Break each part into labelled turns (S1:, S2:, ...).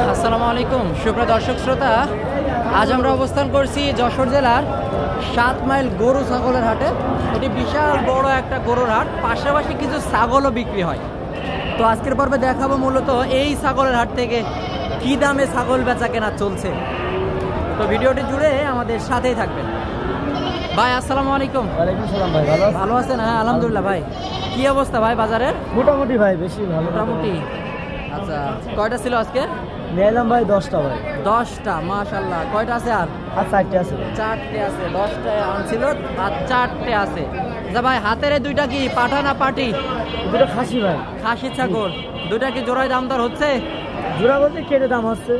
S1: আসসালামু আলাইকুম সুপ্রিয় দর্শক শ্রোতা, আজ আমরা অবস্থান করছি যশোর জেলার 7 মাইল গরু ছাগলের হাটে। এটি বিশাল বড় একটা গরুর হাট, পাশাপাশি কিছু ছাগলও বিক্রি হয়। তো আজকের পর্বে দেখাবো মূলত এই ছাগলের হাট থেকে কী দামে ছাগল বেচা কেনা চলছে। তো ভিডিওটি জুড়ে আমাদের সাথেই থাকবেন। ভাই আসসালামু আলাইকুম।
S2: ওয়ালাইকুম সালাম ভাই,
S1: ভালো আছেন? হ্যাঁ আলহামদুলিল্লাহ। ভাই কি অবস্থা ভাই বাজারের?
S2: মোটামুটি ভাই, বেশি ভালো
S1: মোটামুটি। আচ্ছা, কয়টা ছিল আজকে?
S2: নিয়ে এলাম ভাই 10টা ভাই।
S1: 10টা, মাশাআল্লাহ। কয়টা আছে আর?
S2: 4টে আছে।
S1: 4টে আছে। 10টায় আনছিল আর 4টে আছে। আচ্ছা ভাই, হাতের এই দুইটা কি পাঠা না পাটি?
S2: দুটো খাসি ভাই।
S1: খাসি ছাগল। দুইটা কি জোড়ায় দাম দর হচ্ছে?
S2: জোড়া বলতে কেটে দাম হচ্ছে,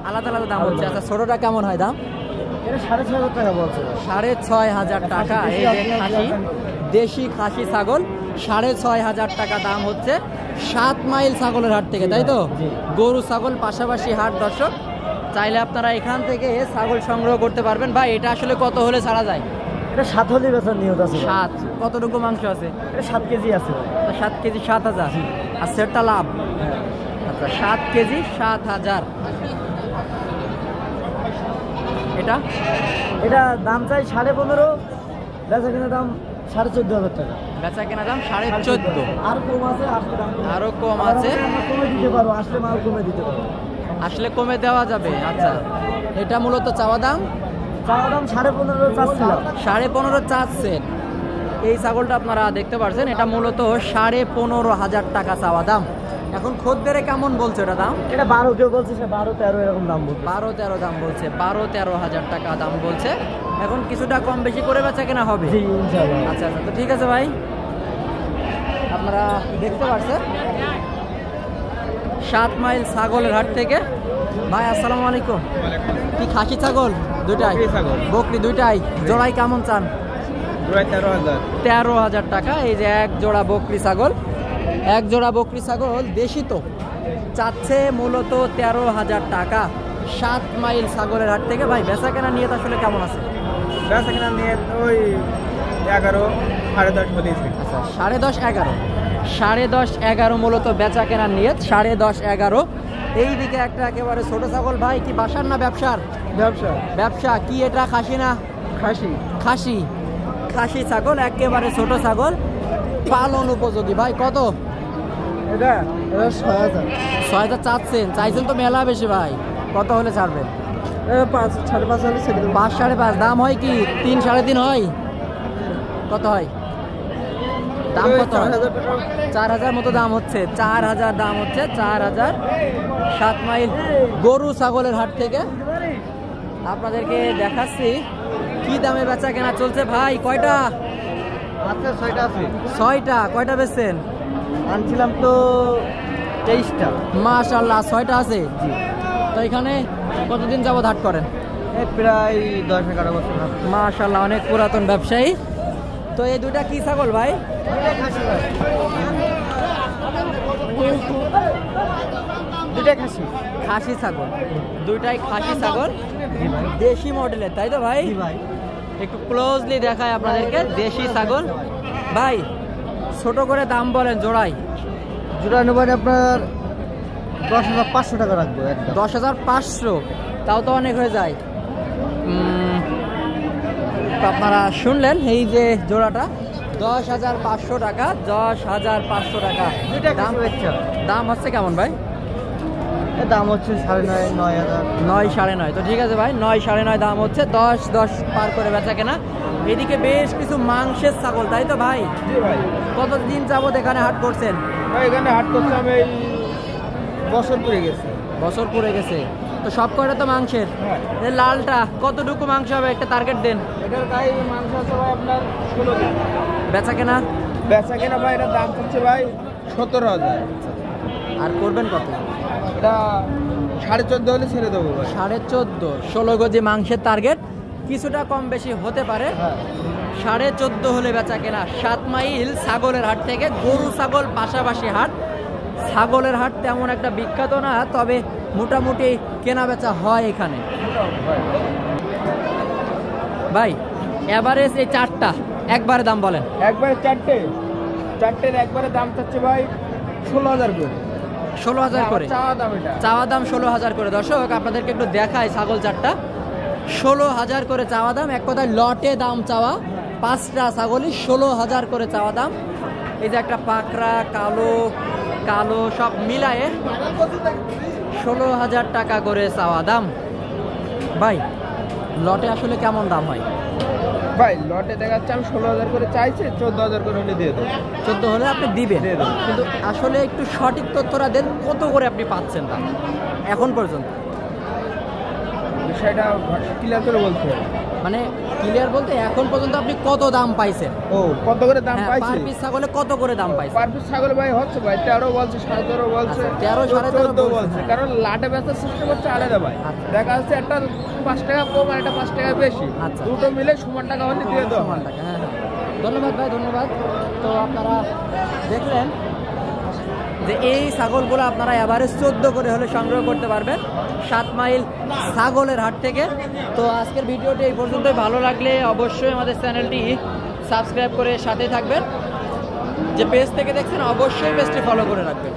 S1: আলাদা আলাদা দাম হচ্ছে। আচ্ছা, ছোটটা কেমন হয় দাম?
S2: এটা 6,500 টাকা বলছে।
S1: 6,500 টাকা। এই যে খাসি, দেশি খাসি ছাগল 6,500 টাকা দাম হচ্ছে 7 মাইল ছাগলের হাট থেকে, তাই তো? গরু ছাগল পাশাপাশি হাট। দর্শক চাইলে আপনারা এখান থেকে ছাগল সংগ্রহ করতে পারবেন। ভাই এটা আসলে কত হলে ছাড়া যায়?
S2: এটা 7 হলে বেচার নিয়ত আছে।
S1: 7? কতটুকু মাংস আছে?
S2: এটা 7 কেজি আছে ভাই।
S1: 7 কেজি 7,000। আর সেটা লাভ। আচ্ছা, 7 কেজি 7,000। এটা
S2: এটা দাম চাই 15.5, বেচা কেনা দাম 14,500 টাকা।
S1: বেচা কেনা দাম 14,500।
S2: আর কম আছে, আসলে দাম
S1: আরো কম আছে,
S2: আমরা কমে দিতে পারবো, আসলে মাল কমে দিতে পারবো,
S1: আসলে কমে দেওয়া যাবে। আচ্ছা, এটা মূলত চাওয়া দাম?
S2: চাওয়া দাম 15.5 চাচ্ছিলাম।
S1: 15.5 চাচ্ছেন। এই ছাগলটা আপনারা দেখতে পাচ্ছেন, এটা মূলত 15,500 টাকা চাওয়া দাম। এখন খদ্দেরে কেমন বলছে এটা দাম?
S2: এটা 12, কেউ বলছে 12-13 এরকম দাম বলছে।
S1: 12-13 দাম বলছে। 12-13,000 টাকা দাম বলছে। এখন কিছুটা কম বেশি করে বেচা কেনা হবে।
S2: জি ইনশাআল্লাহ।
S1: আচ্ছা আচ্ছা, তো ঠিক আছে ভাই, আপনারা দেখতে পাচ্ছেন 7 মাইল ছাগলের হাট থেকে। ভাই আসসালামু আলাইকুম। কি খাসি ছাগল? দুইটাই বকরি? দুইটাই জোড়াই কেমন চান? 13,000 টাকা। এই যে এক জোড়া বকরি ছাগল, এক জোড়া বকরি ছাগল দেশি তো চাচ্ছে মূলত 13,000 টাকা 7 মাইল ছাগলের হাট থেকে। ভাই বেচা কেনা নিয়ে আসলে কেমন আছে?
S2: বেচা কেনা নিয়ে ওই 11, 10.5 বলেছে।
S1: আচ্ছা, 10.5, 11। 10.5, 11 মূলত বেচা কেনার নিয়ে। 10.5, 11। এইদিকে একটা একেবারে ছোট ছাগল। ভাই কি বাসার না ব্যবসার?
S2: ব্যবসা।
S1: ব্যবসা। কি এটা খাসি না?
S2: খাসি।
S1: খাসি। খাসি ছাগল, একেবারে ছোট ছাগল, পালন উপযোগী। ভাই কত?
S2: এটা 6,000।
S1: 6,000 চাচ্ছেন? চাইছেন তো মেলা বেশি। ভাই কত হলে ছাড়বেন?
S2: 5, 5.5 হলে ছেড়ে দেবো।
S1: 5, 5.5 দাম হয় কি? 3, 3.5 হয়? কত হয় দাম? কত? 4,000 মতো দাম হচ্ছে। 4,000 দাম হচ্ছে। 4,000। 7 মাইল গরু ছাগলের হাট থেকে আপনাদেরকে দেখাচ্ছি কি দামে বেচা কেনা চলছে। ভাই কয়টা?
S2: আচ্ছা 6টা আছে।
S1: 6টা। কয়টা বেচছেন?
S2: আনছিলাম তো 23টা।
S1: মাশাআল্লাহ, 6টা আছে। তো এখানে কতদিন যাবত হাট করেন?
S2: প্রায় 10-11 বছর।
S1: মাশাআল্লাহ, অনেক পুরাতন ব্যবসায়ী। তো এই দুইটা কি ছাগল ভাই?
S2: দুটাই খাসি।
S1: খাসি ছাগল। দুইটাই খাসি ছাগল, দেশি মডেলের, তাই তো ভাই?
S2: ভাই
S1: একটু ক্লোজলি দেখায় আপনাদেরকে। দেশি ছাগল। ভাই ছোট করে দাম বলেন জোড়াই।
S2: জোড়া নেবেন আপনার 10,500 টাকা রাখবো।
S1: 10,500? তাও তো অনেক হয়ে যায়। তো আপনারা শুনলেন, এই যে জোড়াটা 10,500 টাকা। 10,500 টাকা দাম হচ্ছে। কেমন ভাই?
S2: দাম হচ্ছে 9,500, 9,000।
S1: 9, 9.5। তো ঠিক আছে ভাই, 9, 9.5 দাম হচ্ছে। 10 পার করে বেচা কেনা। এদিকে বেশ কিছু মাংসের ছাগল, তাই তো ভাই? কতদিন যাবত এখানে হাট করছেন?
S2: এখানে হাট করছিলাম এই বছর পুড়ে গেছে।
S1: বছর পুড়ে গেছে। তো সব কয়টা তো মাংসের? এই লালটা কতটুকু মাংস হবে একটা টার্গেট দেন।
S2: এটার গায়ে মাংস আছে ভাই আপনার 16 কেজি।
S1: বেচা কেনা?
S2: বেচা কেনা ভাই এটার দাম হচ্ছে ভাই 17,000।
S1: আর করবেন কত?
S2: এটা 14.5 হলে ছেড়ে দেবো ভাই।
S1: 14.5। 16 কেজি মাংসের টার্গেট। কিছুটা কম বেশি হতে পারে। 14.5 হলে বেচা কেনা। 7 মাইল ছাগলের হাট থেকে। গরু ছাগল পাশাপাশি হাট। ছাগলের হাট তেমন একটা বিখ্যাত না, তবে মোটামুটি কেনা বেচা হয় এখানে। ভাই এভারেজ এই 4টা একবারে দাম বলেন।
S2: একবারে 4টে। 4টের একবারে দাম চাচ্ছে ভাই 16,000 করে।
S1: 16,000 করে চাওয়া দাম 16,000 করে। দর্শক আপনাদেরকে একটু দেখাই ছাগল চারটা, 16,000 করে চাওয়া দাম। এক কথায় লটে দাম চাওয়া, 5টা ছাগলই 16,000 করে চাওয়া দাম। এই যে একটা পাকড়া কালো কালো সব মিলায়ে 16,000 টাকা করে চাওয়া দাম। ভাই লটে আসলে কেমন দাম হয়?
S3: ভাই লটে দেখাচ্ছে আমি 16,000 করে চাইছি, 14,000 করে হলে দিয়ে দেবো।
S1: 14 হলে আপনি দিবেন, কিন্তু আসলে একটু সঠিক তথ্যটা দেন, কত করে আপনি পাচ্ছেন দাম এখন পর্যন্ত?
S3: বিষয়টা ক্লিয়ার করে বলতে হবে।
S1: মানে ক্লিয়ার বলতে এখন পর্যন্ত আপনি কত দাম পাইছেন?
S3: ও কত করে দাম
S1: হ্যাঁ,
S3: পাইছি?
S1: পার পিস ছাগলে কত করে দাম পাইছেন?
S3: পার পিস ছাগল ভাই হচ্ছে ভাই 13 বলছে, 13.5 বলছে,
S1: আচ্ছা, 13, 13.5
S3: বলছে। কারণ লাটে বেচার সিস্টেম হচ্ছে আলাদা ভাই।
S1: আচ্ছা।
S3: দেখা যাচ্ছে একটা 5 টাকা কম আর একটা 5 টাকা বেশি,
S1: আচ্ছা।
S3: দুটো মিলে সমান টাকা হলে দিয়ে দেবো।
S1: সমান টাকা, হ্যাঁ হ্যাঁ। ধন্যবাদ ভাই, ধন্যবাদ। তো আপনারা দেখলেন যে এই ছাগলগুলো আপনারা এভারেজ 14 করে হলে সংগ্রহ করতে পারবেন 7 মাইল ছাগলের হাট থেকে। তো আজকের ভিডিওটি এই পর্যন্তই। ভালো লাগলে অবশ্যই আমাদের চ্যানেলটি সাবস্ক্রাইব করে সাথে থাকবেন। যে পেজ থেকে দেখছেন অবশ্যই পেজটি ফলো করে রাখবেন।